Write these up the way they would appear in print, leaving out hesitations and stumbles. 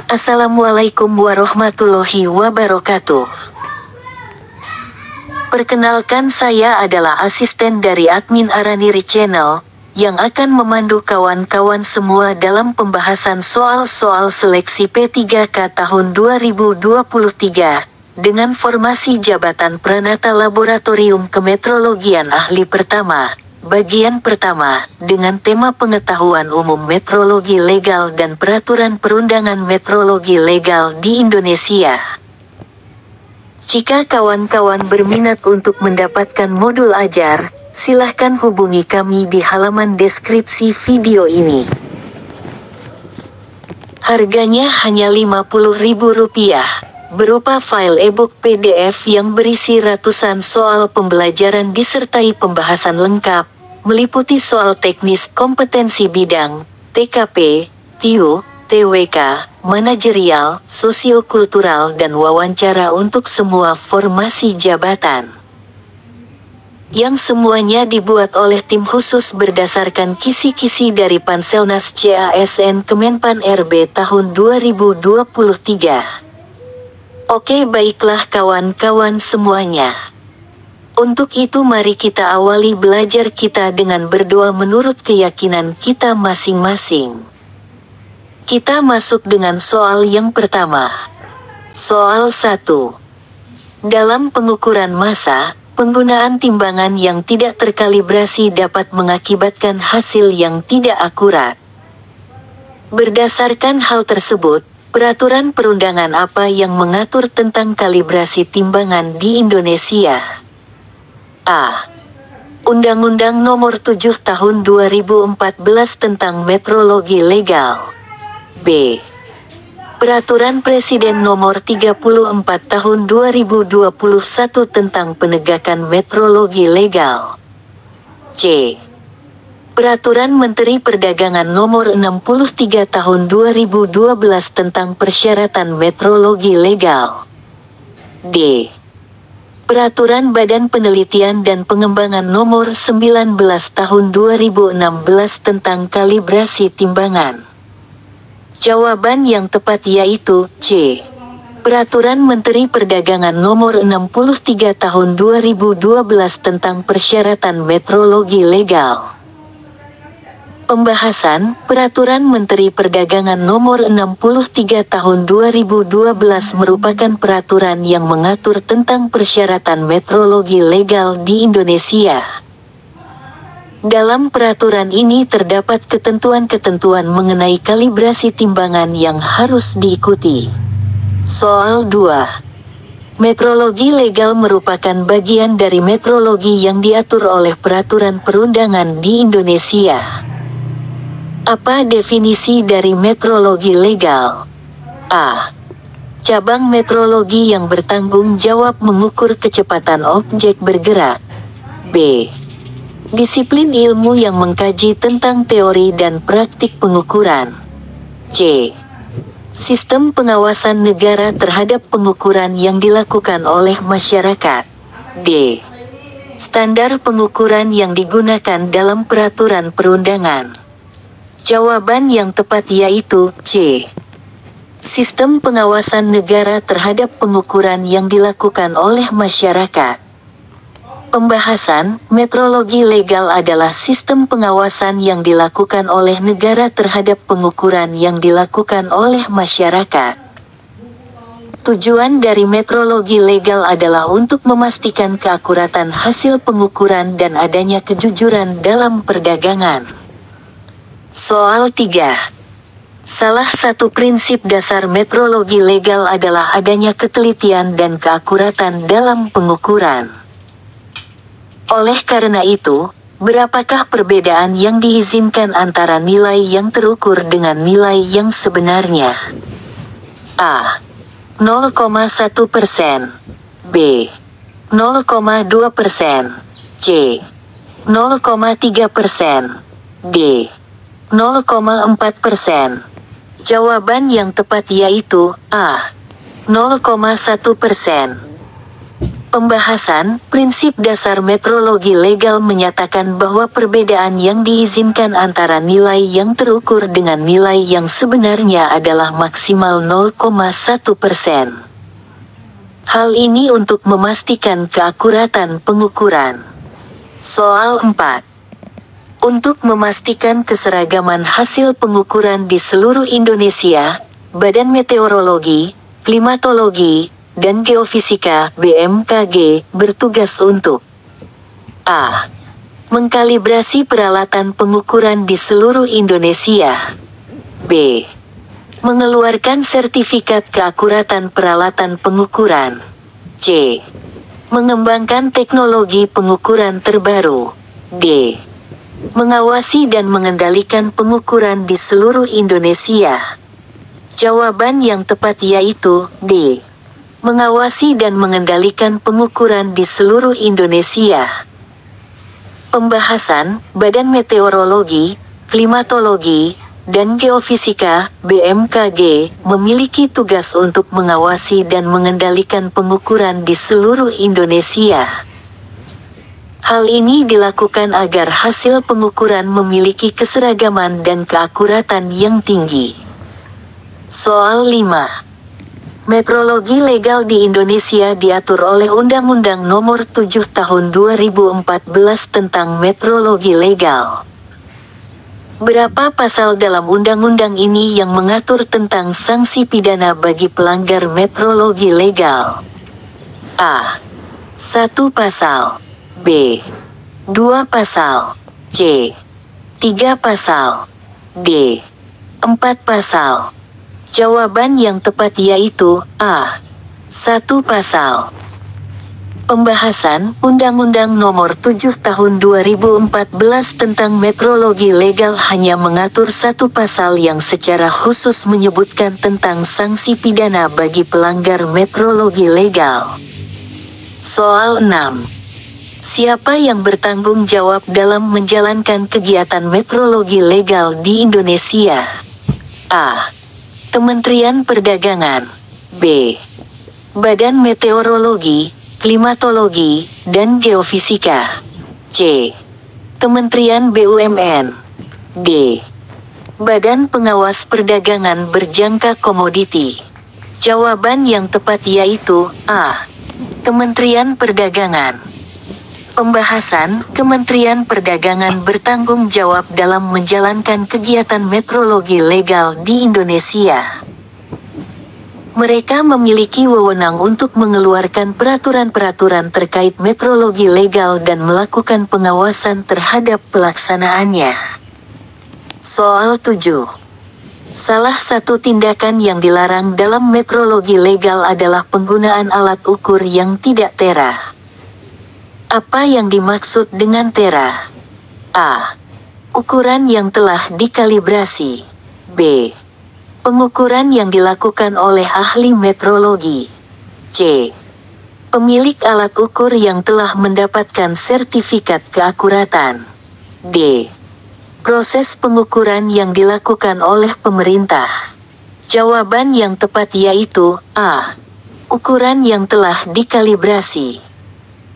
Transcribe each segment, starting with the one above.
Assalamualaikum warahmatullahi wabarakatuh. Perkenalkan, saya adalah asisten dari admin Araniri Channel, yang akan memandu kawan-kawan semua dalam pembahasan soal-soal seleksi P3K tahun 2023, dengan formasi jabatan Pranata Laboratorium Kemetrologian Ahli Pertama. Bagian pertama, dengan tema pengetahuan umum metrologi legal dan peraturan perundangan metrologi legal di Indonesia. Jika kawan-kawan berminat untuk mendapatkan modul ajar, silahkan hubungi kami di halaman deskripsi video ini. Harganya hanya Rp50.000, berupa file e-book PDF yang berisi ratusan soal pembelajaran disertai pembahasan lengkap, meliputi soal teknis kompetensi bidang, TKP, TIU, TWK, manajerial, sosiokultural dan wawancara untuk semua formasi jabatan. Yang semuanya dibuat oleh tim khusus berdasarkan kisi-kisi dari Panselnas CASN Kemenpan RB tahun 2023. Oke, baiklah kawan-kawan semuanya. Untuk itu mari kita awali belajar kita dengan berdoa menurut keyakinan kita masing-masing. Kita masuk dengan soal yang pertama. Soal 1. Dalam pengukuran massa, penggunaan timbangan yang tidak terkalibrasi dapat mengakibatkan hasil yang tidak akurat. Berdasarkan hal tersebut, peraturan perundangan apa yang mengatur tentang kalibrasi timbangan di Indonesia? A. Undang-Undang Nomor 7 Tahun 2014 tentang Metrologi Legal. B. Peraturan Presiden Nomor 34 Tahun 2021 tentang Penegakan Metrologi Legal. C. Peraturan Menteri Perdagangan Nomor 63 Tahun 2012 tentang Persyaratan Metrologi Legal. D. Peraturan Badan Penelitian dan Pengembangan Nomor 19 Tahun 2016 tentang Kalibrasi Timbangan. Jawaban yang tepat yaitu C. Peraturan Menteri Perdagangan Nomor 63 Tahun 2012 tentang Persyaratan Metrologi Legal. Pembahasan, Peraturan Menteri Perdagangan Nomor 63 Tahun 2012 merupakan peraturan yang mengatur tentang persyaratan metrologi legal di Indonesia. Dalam peraturan ini terdapat ketentuan-ketentuan mengenai kalibrasi timbangan yang harus diikuti. Soal 2. Metrologi legal merupakan bagian dari metrologi yang diatur oleh peraturan perundangan di Indonesia. Apa definisi dari metrologi legal? A. Cabang metrologi yang bertanggung jawab mengukur kecepatan objek bergerak. B. Disiplin ilmu yang mengkaji tentang teori dan praktik pengukuran. C. Sistem pengawasan negara terhadap pengukuran yang dilakukan oleh masyarakat. D. Standar pengukuran yang digunakan dalam peraturan perundangan. Jawaban yang tepat yaitu C. Sistem pengawasan negara terhadap pengukuran yang dilakukan oleh masyarakat. Pembahasan, metrologi legal adalah sistem pengawasan yang dilakukan oleh negara terhadap pengukuran yang dilakukan oleh masyarakat. Tujuan dari metrologi legal adalah untuk memastikan keakuratan hasil pengukuran dan adanya kejujuran dalam perdagangan. Soal 3. Salah satu prinsip dasar metrologi legal adalah adanya ketelitian dan keakuratan dalam pengukuran. Oleh karena itu, berapakah perbedaan yang diizinkan antara nilai yang terukur dengan nilai yang sebenarnya? A. 0,1%. B. 0,2%. C. 0,3%. D. 0,4%. Jawaban yang tepat yaitu A. 0,1%. Pembahasan, prinsip dasar metrologi legal menyatakan bahwa perbedaan yang diizinkan antara nilai yang terukur dengan nilai yang sebenarnya adalah maksimal 0,1%. Hal ini untuk memastikan keakuratan pengukuran. Soal 4. Untuk memastikan keseragaman hasil pengukuran di seluruh Indonesia, Badan Meteorologi, Klimatologi, dan Geofisika (BMKG) bertugas untuk a. Mengkalibrasi peralatan pengukuran di seluruh Indonesia. b. Mengeluarkan sertifikat keakuratan peralatan pengukuran. c. Mengembangkan teknologi pengukuran terbaru. d. Mengawasi dan mengendalikan pengukuran di seluruh Indonesia. Jawaban yang tepat yaitu D. Mengawasi dan mengendalikan pengukuran di seluruh Indonesia. Pembahasan, Badan Meteorologi, Klimatologi, dan Geofisika (BMKG) memiliki tugas untuk mengawasi dan mengendalikan pengukuran di seluruh Indonesia. Hal ini dilakukan agar hasil pengukuran memiliki keseragaman dan keakuratan yang tinggi. Soal 5. Metrologi legal di Indonesia diatur oleh Undang-Undang Nomor 7 Tahun 2014 tentang metrologi legal. Berapa pasal dalam undang-undang ini yang mengatur tentang sanksi pidana bagi pelanggar metrologi legal? A. 1 pasal. B. 2 pasal. C. 3 pasal. D. 4 pasal. Jawaban yang tepat yaitu A. 1 pasal. Pembahasan, Undang-Undang Nomor 7 Tahun 2014 tentang metrologi legal hanya mengatur 1 pasal yang secara khusus menyebutkan tentang sanksi pidana bagi pelanggar metrologi legal. Soal 6. Siapa yang bertanggung jawab dalam menjalankan kegiatan metrologi legal di Indonesia? A. Kementerian Perdagangan. B. Badan Meteorologi, Klimatologi, dan Geofisika. C. Kementerian BUMN. D. Badan Pengawas Perdagangan Berjangka Komoditi. Jawaban yang tepat yaitu A. Kementerian Perdagangan. Pembahasan, Kementerian Perdagangan bertanggung jawab dalam menjalankan kegiatan metrologi legal di Indonesia. Mereka memiliki wewenang untuk mengeluarkan peraturan-peraturan terkait metrologi legal dan melakukan pengawasan terhadap pelaksanaannya. Soal 7. Salah satu tindakan yang dilarang dalam metrologi legal adalah penggunaan alat ukur yang tidak tera. Apa yang dimaksud dengan tera? A. Ukuran yang telah dikalibrasi. B. Pengukuran yang dilakukan oleh ahli metrologi. C. Pemilik alat ukur yang telah mendapatkan sertifikat keakuratan. D. Proses pengukuran yang dilakukan oleh pemerintah. Jawaban yang tepat yaitu A. Ukuran yang telah dikalibrasi.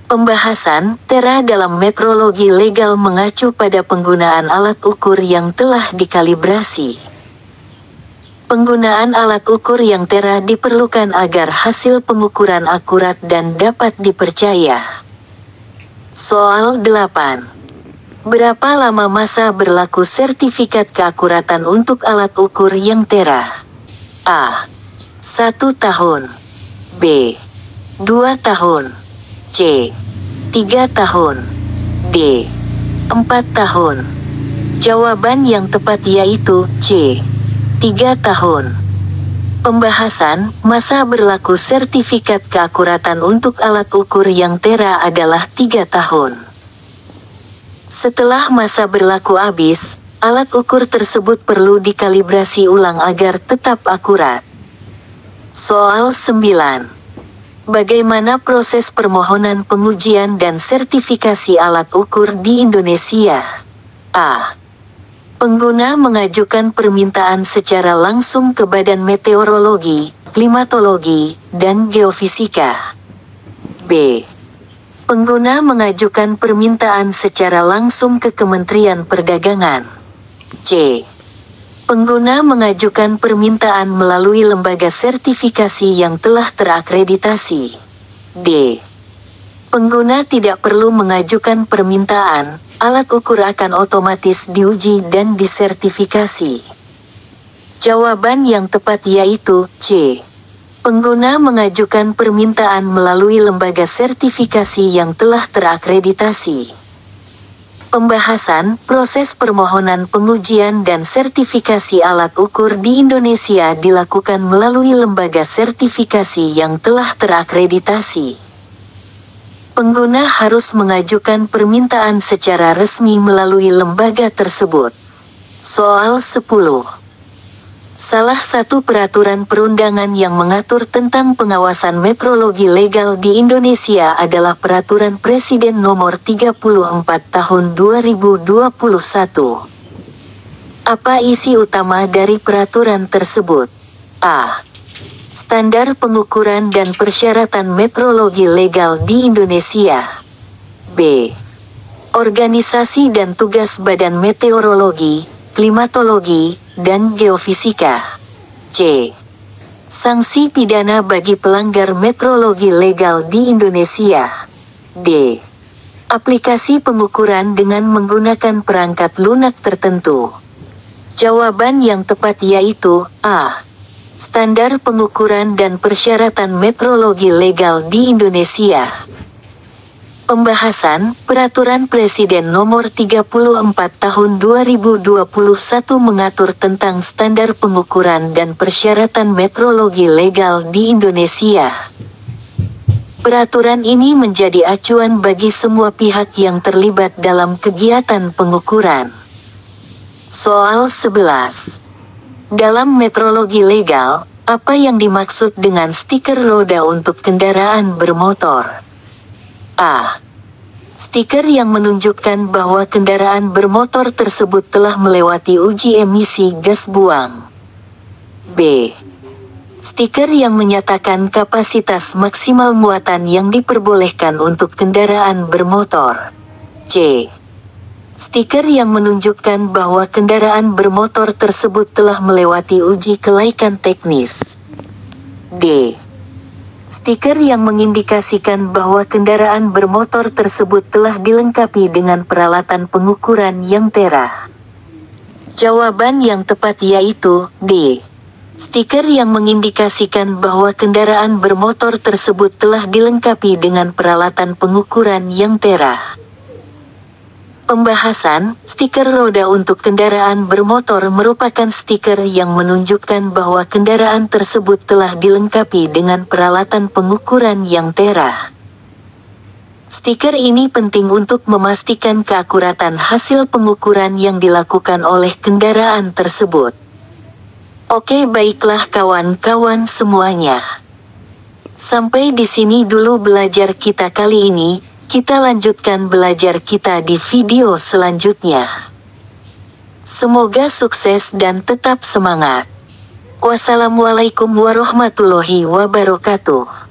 Pembahasan, tera dalam metrologi legal mengacu pada penggunaan alat ukur yang telah dikalibrasi. Penggunaan alat ukur yang tera diperlukan agar hasil pengukuran akurat dan dapat dipercaya. Soal 8. Berapa lama masa berlaku sertifikat keakuratan untuk alat ukur yang tera? A. 1 tahun. B. 2 tahun. C. 3 tahun. D. 4 tahun. Jawaban yang tepat yaitu C. 3 tahun. Pembahasan, masa berlaku sertifikat keakuratan untuk alat ukur yang tera adalah 3 tahun. Setelah masa berlaku habis, alat ukur tersebut perlu dikalibrasi ulang agar tetap akurat. Soal 9. Bagaimana proses permohonan pengujian dan sertifikasi alat ukur di Indonesia? A. Pengguna mengajukan permintaan secara langsung ke Badan Meteorologi, Klimatologi, dan Geofisika. B. Pengguna mengajukan permintaan secara langsung ke Kementerian Perdagangan. C. Pengguna mengajukan permintaan melalui lembaga sertifikasi yang telah terakreditasi. D. Pengguna tidak perlu mengajukan permintaan, alat ukur akan otomatis diuji dan disertifikasi. Jawaban yang tepat yaitu C. Pengguna mengajukan permintaan melalui lembaga sertifikasi yang telah terakreditasi. Pembahasan, proses permohonan pengujian dan sertifikasi alat ukur di Indonesia dilakukan melalui lembaga sertifikasi yang telah terakreditasi. Pengguna harus mengajukan permintaan secara resmi melalui lembaga tersebut. Soal 10. Salah satu peraturan perundangan yang mengatur tentang pengawasan metrologi legal di Indonesia adalah Peraturan Presiden Nomor 34 Tahun 2021. Apa isi utama dari peraturan tersebut? A. Standar pengukuran dan persyaratan metrologi legal di Indonesia. B. Organisasi dan tugas Badan Meteorologi, Klimatologi, dan Geofisika. C. Sanksi pidana bagi pelanggar metrologi legal di Indonesia. D. Aplikasi pengukuran dengan menggunakan perangkat lunak tertentu. Jawaban yang tepat yaitu A. Standar pengukuran dan persyaratan metrologi legal di Indonesia. Pembahasan, Peraturan Presiden Nomor 34 Tahun 2021 mengatur tentang standar pengukuran dan persyaratan metrologi legal di Indonesia. Peraturan ini menjadi acuan bagi semua pihak yang terlibat dalam kegiatan pengukuran. Soal 11. Dalam metrologi legal, apa yang dimaksud dengan stiker roda untuk kendaraan bermotor? A. Stiker yang menunjukkan bahwa kendaraan bermotor tersebut telah melewati uji emisi gas buang. B. Stiker yang menyatakan kapasitas maksimal muatan yang diperbolehkan untuk kendaraan bermotor. C. Stiker yang menunjukkan bahwa kendaraan bermotor tersebut telah melewati uji kelaikan teknis. D. Stiker yang mengindikasikan bahwa kendaraan bermotor tersebut telah dilengkapi dengan peralatan pengukuran yang terah. Jawaban yang tepat yaitu D. Stiker yang mengindikasikan bahwa kendaraan bermotor tersebut telah dilengkapi dengan peralatan pengukuran yang terah. Pembahasan, stiker roda untuk kendaraan bermotor merupakan stiker yang menunjukkan bahwa kendaraan tersebut telah dilengkapi dengan peralatan pengukuran yang terah. Stiker ini penting untuk memastikan keakuratan hasil pengukuran yang dilakukan oleh kendaraan tersebut. Oke, baiklah kawan-kawan semuanya. Sampai di sini dulu belajar kita kali ini. Kita lanjutkan belajar kita di video selanjutnya. Semoga sukses dan tetap semangat. Wassalamualaikum warahmatullahi wabarakatuh.